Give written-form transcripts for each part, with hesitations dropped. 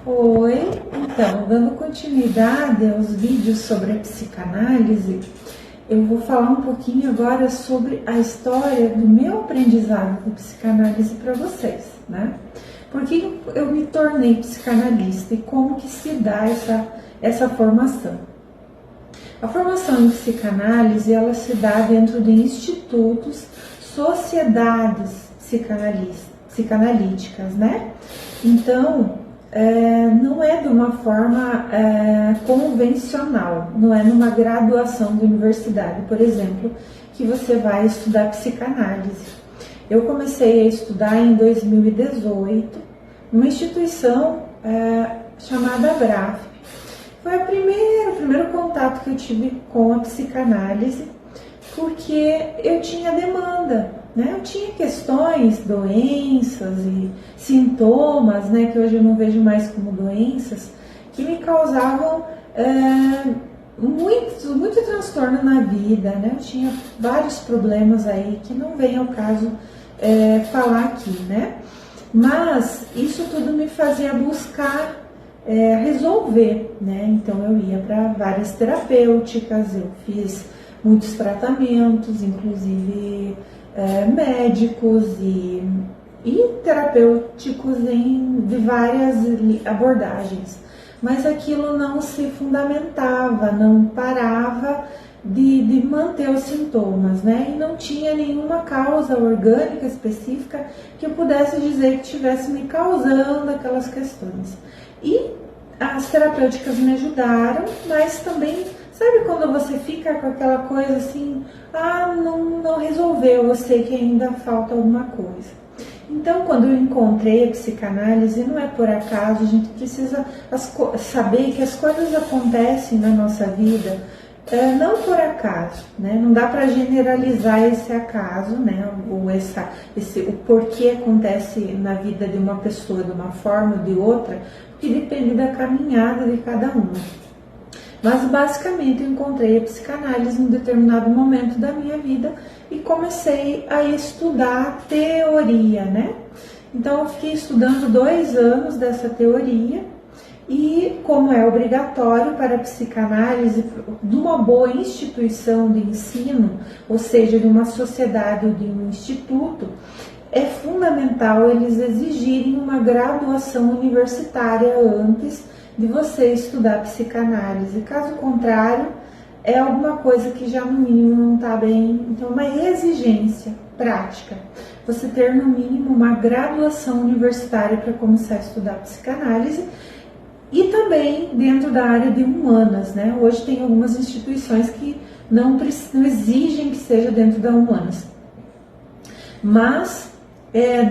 Oi, então, dando continuidade aos vídeos sobre a psicanálise, eu vou falar um pouquinho agora sobre a história do meu aprendizado de psicanálise para vocês, né? Por que eu me tornei psicanalista e como que se dá essa formação? A formação em psicanálise, ela se dá dentro de institutos, sociedades psicanalíticas, né? Então, não é de uma forma convencional, não é numa graduação de universidade, por exemplo, que você vai estudar psicanálise. Eu comecei a estudar em 2018, numa instituição chamada Abraf. Foi o primeiro contato que eu tive com a psicanálise, porque eu tinha demanda, né? Eu tinha questões, doenças e sintomas, né, que hoje eu não vejo mais como doenças, que me causavam muito transtorno na vida, né? Eu tinha vários problemas aí que não vem ao caso falar aqui, né? Mas isso tudo me fazia buscar resolver, né? Então eu ia para várias terapêuticas, eu fiz muitos tratamentos, inclusive médicos e terapêuticos de várias abordagens, mas aquilo não se fundamentava, não parava de manter os sintomas, né? E não tinha nenhuma causa orgânica específica que eu pudesse dizer que estivesse me causando aquelas questões. E as terapêuticas me ajudaram, mas também, sabe quando você fica com aquela coisa assim, não resolveu, eu sei que ainda falta alguma coisa. Então, quando eu encontrei a psicanálise, não é por acaso, a gente precisa saber que as coisas acontecem na nossa vida não por acaso, né? Não dá para generalizar esse acaso, né? Ou o porquê acontece na vida de uma pessoa de uma forma ou de outra, porque depende da caminhada de cada uma. Mas basicamente eu encontrei a psicanálise em um determinado momento da minha vida e comecei a estudar teoria, né? Então eu fiquei estudando 2 anos dessa teoria. E como é obrigatório para a psicanálise de uma boa instituição de ensino, ou seja, de uma sociedade ou de um instituto, é fundamental eles exigirem uma graduação universitária antes de você estudar psicanálise. Caso contrário, é alguma coisa que já no mínimo não está bem. Então, uma exigência prática. Você ter no mínimo uma graduação universitária para começar a estudar psicanálise. E também dentro da área de humanas, né? Hoje tem algumas instituições que não exigem que seja dentro da humanas. Mas,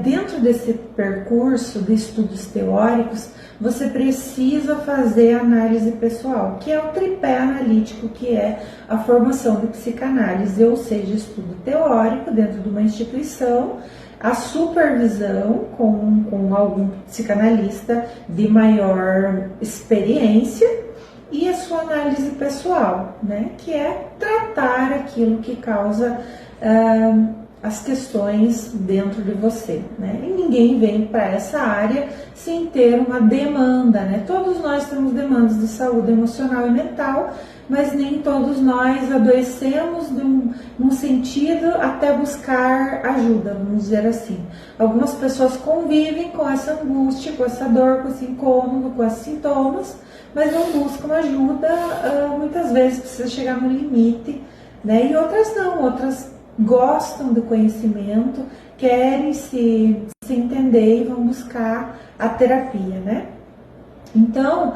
dentro desse percurso de estudos teóricos, você precisa fazer análise pessoal, que é o tripé analítico, que é a formação de psicanálise, ou seja, estudo teórico dentro de uma instituição, a supervisão com algum psicanalista de maior experiência e a sua análise pessoal, né? Que é tratar aquilo que causa as questões dentro de você, né? E ninguém vem para essa área sem ter uma demanda, né? Todos nós temos demandas de saúde emocional e mental, mas nem todos nós adoecemos num sentido até buscar ajuda, vamos dizer assim. Algumas pessoas convivem com essa angústia, com essa dor, com esse incômodo, com esses sintomas, mas não buscam ajuda, muitas vezes precisa chegar no limite, né? E outras não, outras gostam do conhecimento, querem se entender e vão buscar a terapia, né? Então,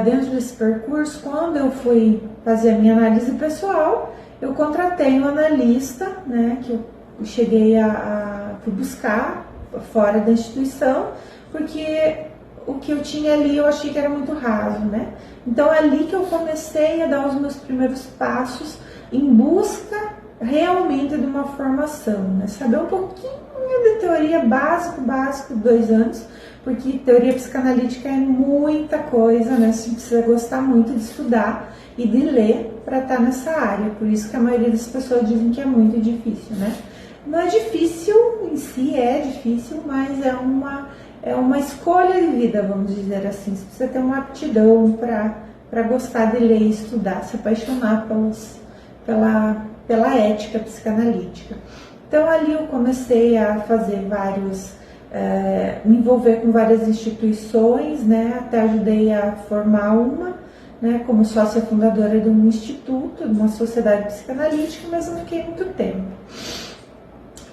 dentro desse percurso, quando eu fui fazer a minha análise pessoal, eu contratei um analista, né, que eu cheguei fui buscar fora da instituição, porque o que eu tinha ali eu achei que era muito raso, né? Então, ali que eu comecei a dar os meus primeiros passos em busca realmente de uma formação, né? Saber um pouquinho de teoria básico, 2 anos, porque teoria psicanalítica é muita coisa, né? Você precisa gostar muito de estudar e de ler para estar nessa área, por isso que a maioria das pessoas dizem que é muito difícil, né? Não é difícil em si, é difícil, mas é uma escolha de vida, vamos dizer assim. Você precisa ter uma aptidão para gostar de ler e estudar, se apaixonar pela ética psicanalítica. Então ali eu comecei a fazer me envolver com várias instituições, né? Até ajudei a formar uma, né? Como sócia fundadora de um instituto, de uma sociedade psicanalítica, mas não fiquei muito tempo,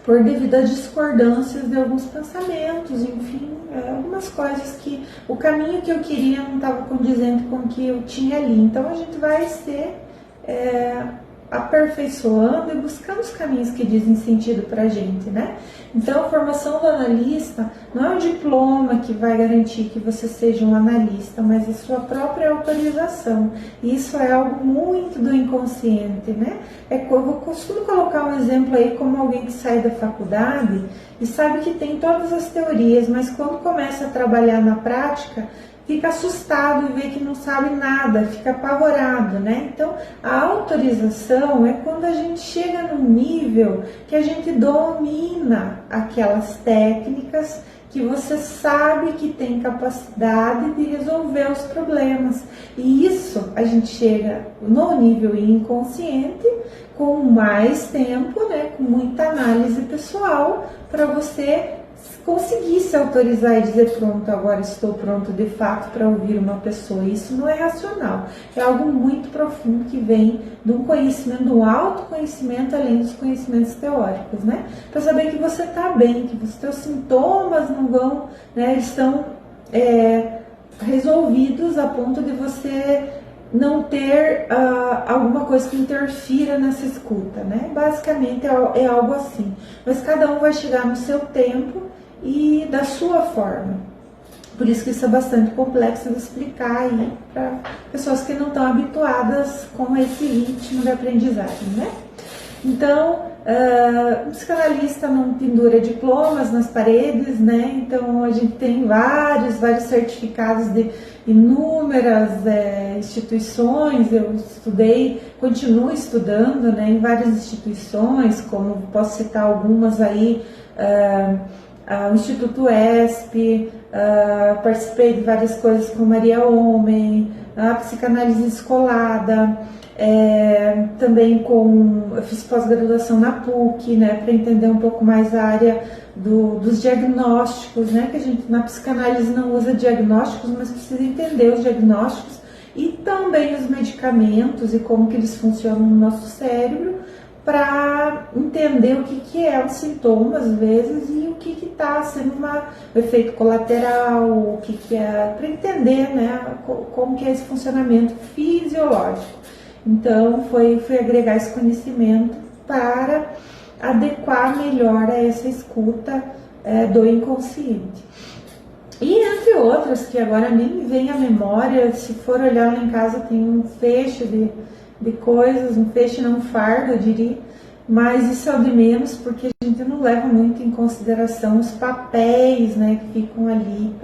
por devido a discordâncias de alguns pensamentos, enfim, algumas coisas que o caminho que eu queria não estava condizente com o que eu tinha ali. Então a gente vai aperfeiçoando e buscando os caminhos que dizem sentido para a gente, né? Então, a formação do analista não é um diploma que vai garantir que você seja um analista, mas a sua própria autorização. E isso é algo muito do inconsciente, né? Eu costumo colocar um exemplo aí como alguém que sai da faculdade e sabe que tem todas as teorias, mas quando começa a trabalhar na prática, fica assustado e vê que não sabe nada, fica apavorado, né? Então, a autorização é quando a gente chega num nível que a gente domina aquelas técnicas que você sabe que tem capacidade de resolver os problemas. E isso a gente chega no nível inconsciente com mais tempo, né? Com muita análise pessoal para você conseguir se autorizar e dizer pronto, agora estou pronto de fato para ouvir uma pessoa. Isso não é racional, é algo muito profundo que vem de um conhecimento, de um autoconhecimento além dos conhecimentos teóricos, né? Para saber que você está bem, que os seus sintomas não vão, né, estão resolvidos a ponto de você não ter alguma coisa que interfira nessa escuta, né? Basicamente é algo assim, mas cada um vai chegar no seu tempo e da sua forma. Por isso que isso é bastante complexo de explicar aí para pessoas que não estão habituadas com esse ritmo de aprendizagem, né? Então, o psicanalista não pendura diplomas nas paredes, né? Então a gente tem vários certificados de inúmeras instituições. Eu estudei, continuo estudando, né, em várias instituições, como posso citar algumas aí, o Instituto ESP, participei de várias coisas com Maria Homem, a psicanálise escolada, também eu fiz pós-graduação na PUC, né, para entender um pouco mais a área dos diagnósticos, né, que a gente na psicanálise não usa diagnósticos, mas precisa entender os diagnósticos e também os medicamentos e como que eles funcionam no nosso cérebro, para entender o que é o sintoma, às vezes, e o que está sendo o efeito colateral, o que é, para entender, né, como que é esse funcionamento fisiológico. Então, foi agregar esse conhecimento para adequar melhor a essa escuta do inconsciente. E entre outras, que agora nem me vem à memória, se for olhar lá em casa tem um feixe de coisas, um feixe não, um fardo, eu diria, mas isso é o de menos, porque a gente não leva muito em consideração os papéis, né, que ficam ali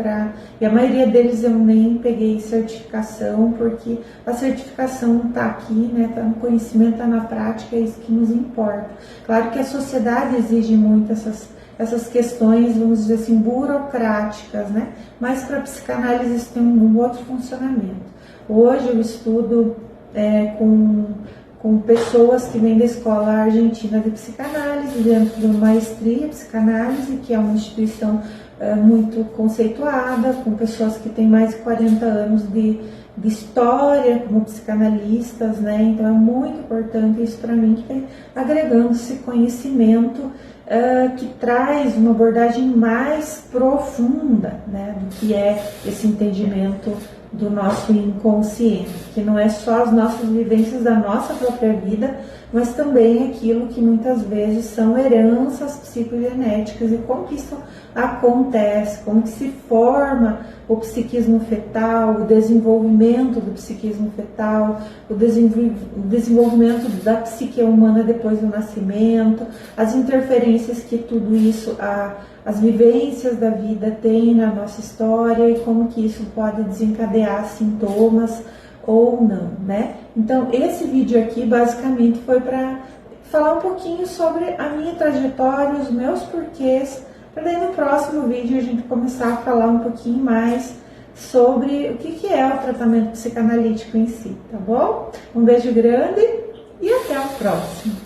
e a maioria deles eu nem peguei certificação, porque a certificação não está aqui, né, está no conhecimento, está na prática, é isso que nos importa. Claro que a sociedade exige muito essas questões, vamos dizer assim, burocráticas, né, mas para a psicanálise isso tem um outro funcionamento. Hoje eu estudo com pessoas que vêm da Escola Argentina de Psicanálise, dentro de uma maestria psicanálise, que é uma instituição muito conceituada, com pessoas que têm mais de 40 anos de história como psicanalistas, né? Então é muito importante isso para mim, que vem agregando esse conhecimento que traz uma abordagem mais profunda, né, do que é esse entendimento do nosso inconsciente, que não é só as nossas vivências da nossa própria vida, mas também aquilo que muitas vezes são heranças psicogenéticas e como que isso acontece, como que se forma o psiquismo fetal, o desenvolvimento do psiquismo fetal, o desenvolvimento da psique humana depois do nascimento, as interferências que tudo isso, as vivências da vida tem na nossa história e como que isso pode desencadear sintomas ou não, né? Então, esse vídeo aqui basicamente foi para falar um pouquinho sobre a minha trajetória, os meus porquês para daí no próximo vídeo a gente começar a falar um pouquinho mais sobre o que é o tratamento psicanalítico em si, tá bom? Um beijo grande e até o próximo!